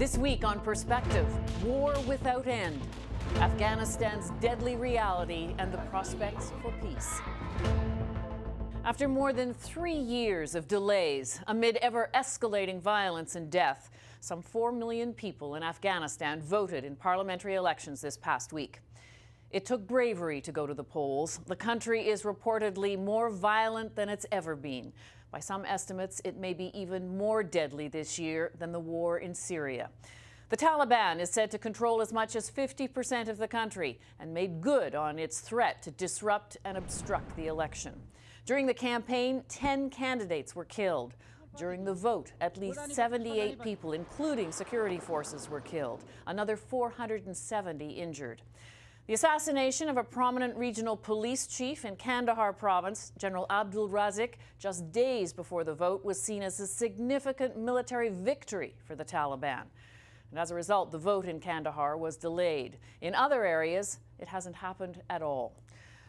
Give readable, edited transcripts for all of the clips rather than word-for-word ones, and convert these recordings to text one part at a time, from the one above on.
This week on Perspective, war without end, Afghanistan's deadly reality and the prospects for peace. After more than 3 years of delays, amid ever-escalating violence and death, some 4 million people in Afghanistan voted in parliamentary elections this past week. It took bravery to go to the polls. The country is reportedly more violent than it's ever been. By some estimates, it may be even more deadly this year than the war in Syria. The Taliban is said to control as much as 50% of the country and made good on its threat to disrupt and obstruct the election. During the campaign, 10 candidates were killed. During the vote, at least 78 people, including security forces, were killed. Another 470 injured. The assassination of a prominent regional police chief in Kandahar province, General Abdul Razik, just days before the vote, was seen as a significant military victory for the Taliban. And as a result, the vote in Kandahar was delayed. In other areas, it hasn't happened at all.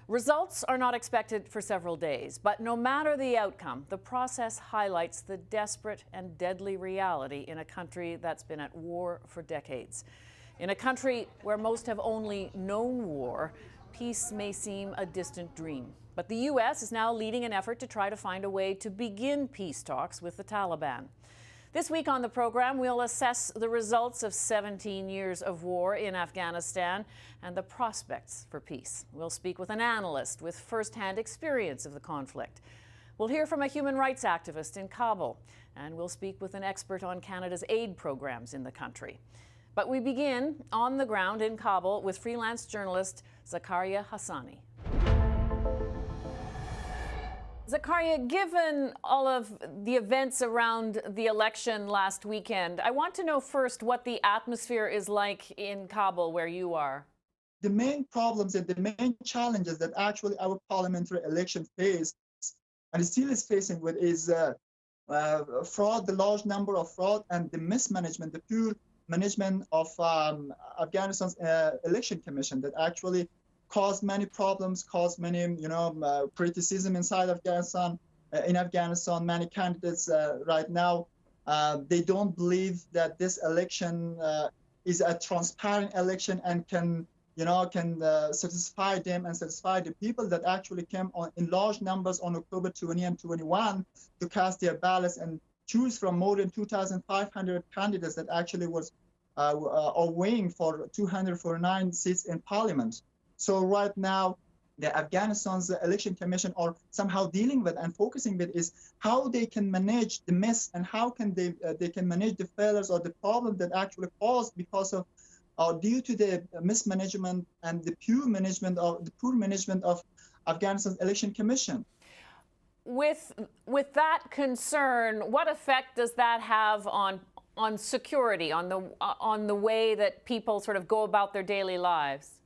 Results are not expected for several days, but no matter the outcome, the process highlights the desperate and deadly reality in a country that's been at war for decades. In a country where most have only known war, peace may seem a distant dream. But the U.S. is now leading an effort to try to find a way to begin peace talks with the Taliban. This week on the program, we'll assess the results of 17 years of war in Afghanistan and the prospects for peace. We'll speak with an analyst with first-hand experience of the conflict. We'll hear from a human rights activist in Kabul, and we'll speak with an expert on Canada's aid programs in the country. But we begin on the ground in Kabul with freelance journalist Zakarya Hassani. Zakarya, given all of the events around the election last weekend, I want to know first what the atmosphere is like in Kabul, where you are. The main problems and the main challenges that actually our parliamentary election faced and still is facing with is fraud, the large number of fraud, and the mismanagement, the poor management of Afghanistan's election commission that actually caused many problems, caused many, criticism inside Afghanistan. In Afghanistan, many candidates right now, they don't believe that this election is a transparent election and can satisfy them and satisfy the people that actually came in large numbers on October 20 and 21 to cast their ballots and choose from more than 2,500 candidates that actually are weighing for 249 seats in parliament. So right now, the Afghanistan's election commission are somehow dealing with and focusing with is how they can manage the mess and how can they can manage the failures or the problem that actually caused because of due to the mismanagement and the poor management of Afghanistan's election commission. With that concern, what effect does that have on security, on the way that people sort of go about their daily lives?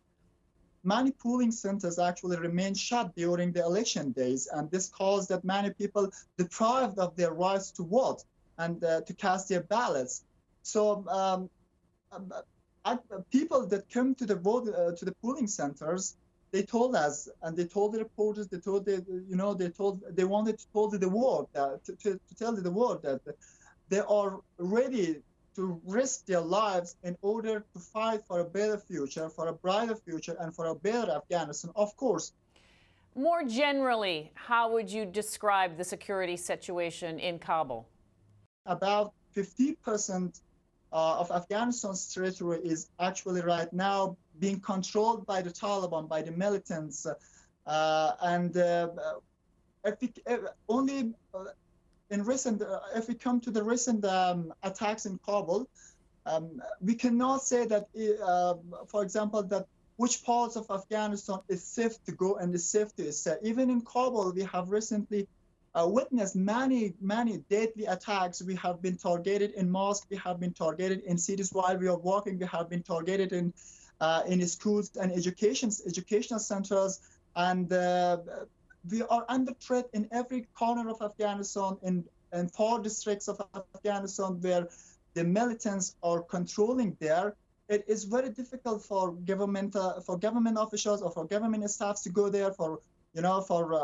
Many polling centers actually remain shut during the election days, and this caused that many people deprived of their rights to vote and to cast their ballots. So people that come to the polling centers, they told us, and they told the reporters, they wanted to tell the world that they are ready to risk their lives in order to fight for a better future, for a brighter future, and for a better Afghanistan, of course. More generally, how would you describe the security situation in Kabul? About 50% of Afghanistan's territory is actually right now being controlled by the Taliban, by the militants, if we come to the recent attacks in Kabul, we cannot say that, for example, that which parts of Afghanistan is safe to go and is safe to stay. Even in Kabul, we have recently witnessed many deadly attacks. We have been targeted in mosques, we have been targeted in cities while we are walking, we have been targeted in schools and educational centers, and we are under threat in every corner of Afghanistan, in 4 districts of Afghanistan where the militants are controlling there. It is very difficult for government officials or for government staffs to go there, for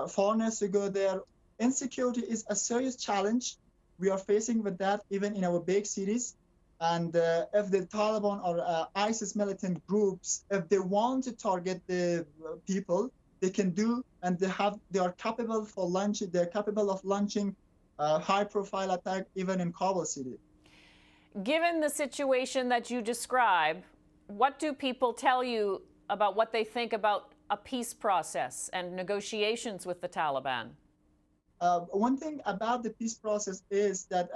foreigners to go there. Insecurity is a serious challenge we are facing with that even in our big cities. And if the Taliban or ISIS militant groups, if they want to target the people, they can do, and they are capable for launching. They're capable of launching high-profile attack even in Kabul city. Given the situation that you describe, what do people tell you about what they think about a peace process and negotiations with the Taliban? One thing about the peace process is that,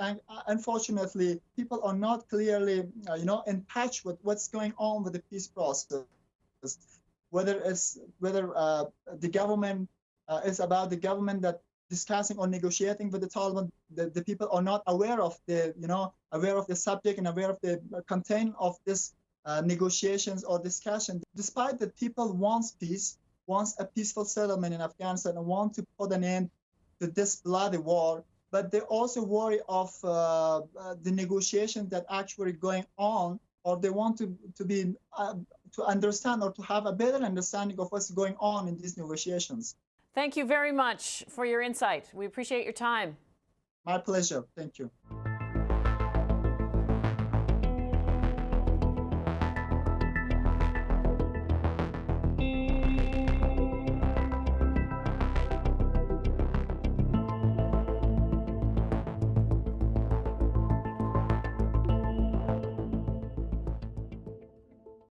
unfortunately, people are not clearly, in touch with what's going on with the peace process. Whether the government is about the government that discussing or negotiating with the Taliban, the people are not aware of the subject and aware of the content of this negotiations or discussion. Despite that people wants peace, wants a peaceful settlement in Afghanistan, and want to put an end to this bloody war, but they also worry of the negotiations that actually going on, or they want to understand or to have a better understanding of what's going on in these negotiations. Thank you very much for your insight. We appreciate your time. My pleasure. Thank you.